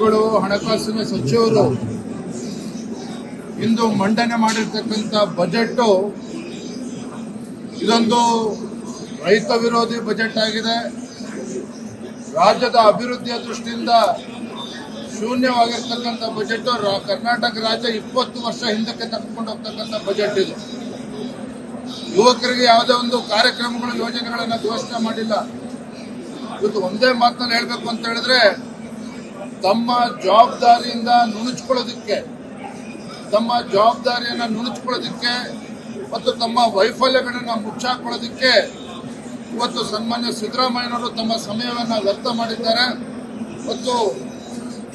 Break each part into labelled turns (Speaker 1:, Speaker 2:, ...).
Speaker 1: ಮುಖ್ಯಮಂತ್ರಿಗಳು ಹಣಕಾಸಿನ ಸಚಿವರು ಇಂದು ಮಂಡನೆ ಮಾಡಿರ್ತಕ್ಕಂಥ ಬಜೆಟ್ ಇದೊಂದು ರೈತ ವಿರೋಧಿ ಬಜೆಟ್ ಆಗಿದೆ. ರಾಜ್ಯದ ಅಭಿವೃದ್ಧಿಯ ದೃಷ್ಟಿಯಿಂದ ಶೂನ್ಯವಾಗಿರ್ತಕ್ಕಂಥ ಬಜೆಟ್. ಕರ್ನಾಟಕ ರಾಜ್ಯ 20 ವರ್ಷ ಹಿಂದಕ್ಕೆ ತೆಗೆದುಕೊಂಡು ಹೋಗ್ತಕ್ಕಂಥ ಬಜೆಟ್ ಇದು. ಯುವಕರಿಗೆ ಯಾವುದೇ ಒಂದು ಕಾರ್ಯಕ್ರಮಗಳು ಯೋಜನೆಗಳನ್ನು ಘೋಷಣೆ ಮಾಡಿಲ್ಲ. ಇವತ್ತು ಒಂದೇ ಮಾತನ್ನು ಹೇಳಬೇಕು ಅಂತ ಹೇಳಿದ್ರೆ, ತಮ್ಮ ಜವಾಬ್ದಾರಿಯಿಂದ ನುಣುಚಿಕೊಳ್ಳೋದಕ್ಕೆ ಮತ್ತು ತಮ್ಮ ವೈಫಲ್ಯಗಳನ್ನು ಮುಚ್ಚಾಕೊಳ್ಳೋದಕ್ಕೆ ಇವತ್ತು ಸನ್ಮಾನ್ಯ ಸಿದ್ದರಾಮಯ್ಯನವರು ತಮ್ಮ ಸಮಯವನ್ನು ವ್ಯರ್ಥ ಮಾಡಿದ್ದಾರೆ. ಮತ್ತು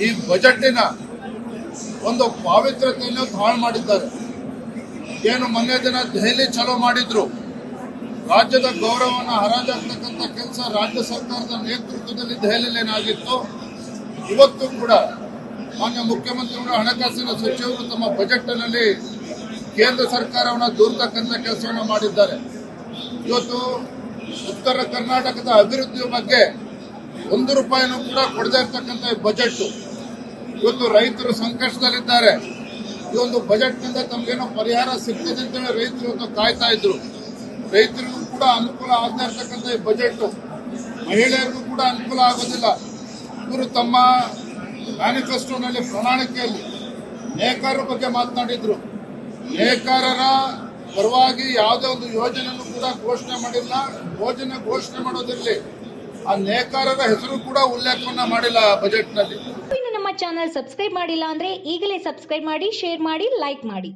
Speaker 1: ಈ ಬಜೆಟಿನ ಒಂದು ಪಾವಿತ್ರ್ಯತೆಯನ್ನು ಹಾಳು ಮಾಡಿದ್ದಾರೆ. ಏನು ಮೊನ್ನೆ ದಿನ ದೆಹಲಿ ಚಲೋ ಮಾಡಿದ್ರು, ರಾಜ್ಯದ ಗೌರವವನ್ನು ಹರಾಜಾಗ್ತಕ್ಕಂಥ ಕೆಲಸ ರಾಜ್ಯ ಸರ್ಕಾರದ ನೇತೃತ್ವದಲ್ಲಿ ದೆಹಲಿಯಲ್ಲಿ ಏನಾಗಿತ್ತು, ಇವತ್ತು ಕೂಡ ಮಾನ್ಯ ಮುಖ್ಯಮಂತ್ರಿಗಳು ಹಣಕಾಸಿನ ಸಚಿವರು ತಮ್ಮ ಬಜೆಟ್ನಲ್ಲಿ ಕೇಂದ್ರ ಸರ್ಕಾರವನ್ನು ದೂರತಕ್ಕಂಥ ಕೆಲಸವನ್ನು ಮಾಡಿದ್ದಾರೆ. ಇವತ್ತು ಉತ್ತರ ಕರ್ನಾಟಕದ ಅಭಿವೃದ್ಧಿಯ ಬಗ್ಗೆ 1 ರೂಪಾಯಿನೂ ಕೂಡ ಕೊಡದೇ ಇರತಕ್ಕಂಥ ಬಜೆಟ್. ಇವತ್ತು ರೈತರು ಸಂಕಷ್ಟದಲ್ಲಿದ್ದಾರೆ. ಈ ಒಂದು ಬಜೆಟ್ನಿಂದ ತಮಗೇನೋ ಪರಿಹಾರ ಸಿಗ್ತದೆ ಅಂತೇಳಿ ರೈತರು ಇವತ್ತು ಕಾಯ್ತಾ ಇದ್ರು. ರೈತರಿಗೂ ಕೂಡ ಅನುಕೂಲ ಆಗದೇ ಇರತಕ್ಕಂಥ ಈ ಬಜೆಟ್ ಮಹಿಳೆಯರಿಗೂ ಕೂಡ ಅನುಕೂಲ ಆಗೋದಿಲ್ಲ. ಇವರು ತಮ್ಮ ಮ್ಯಾನಿಫೆಸ್ಟೋನಲ್ಲಿ ಪ್ರಣಾಳಿಕೆಯಲ್ಲಿ ನೇಕಾರರ ಬಗ್ಗೆ ಮಾತನಾಡಿದ್ರು. ನೇಕಾರರ ಪರವಾಗಿ ಯಾವುದೇ ಒಂದು ಯೋಜನೆಯನ್ನು ಕೂಡ ಘೋಷಣೆ ಮಾಡಿಲ್ಲ. ಯೋಜನೆ ಘೋಷಣೆ ಮಾಡೋದಿರಲಿ, ಆ ನೇಕಾರರ ಹೆಸರು ಕೂಡ ಉಲ್ಲೇಖವನ್ನ ಮಾಡಿಲ್ಲ ಬಜೆಟ್ನಲ್ಲಿ.
Speaker 2: ಇನ್ನು ನಮ್ಮ ಚಾನೆಲ್ ಸಬ್ಸ್ಕ್ರೈಬ್ ಮಾಡಿಲ್ಲ ಅಂದ್ರೆ ಈಗಲೇ ಸಬ್ಸ್ಕ್ರೈಬ್ ಮಾಡಿ, ಶೇರ್ ಮಾಡಿ, ಲೈಕ್ ಮಾಡಿ.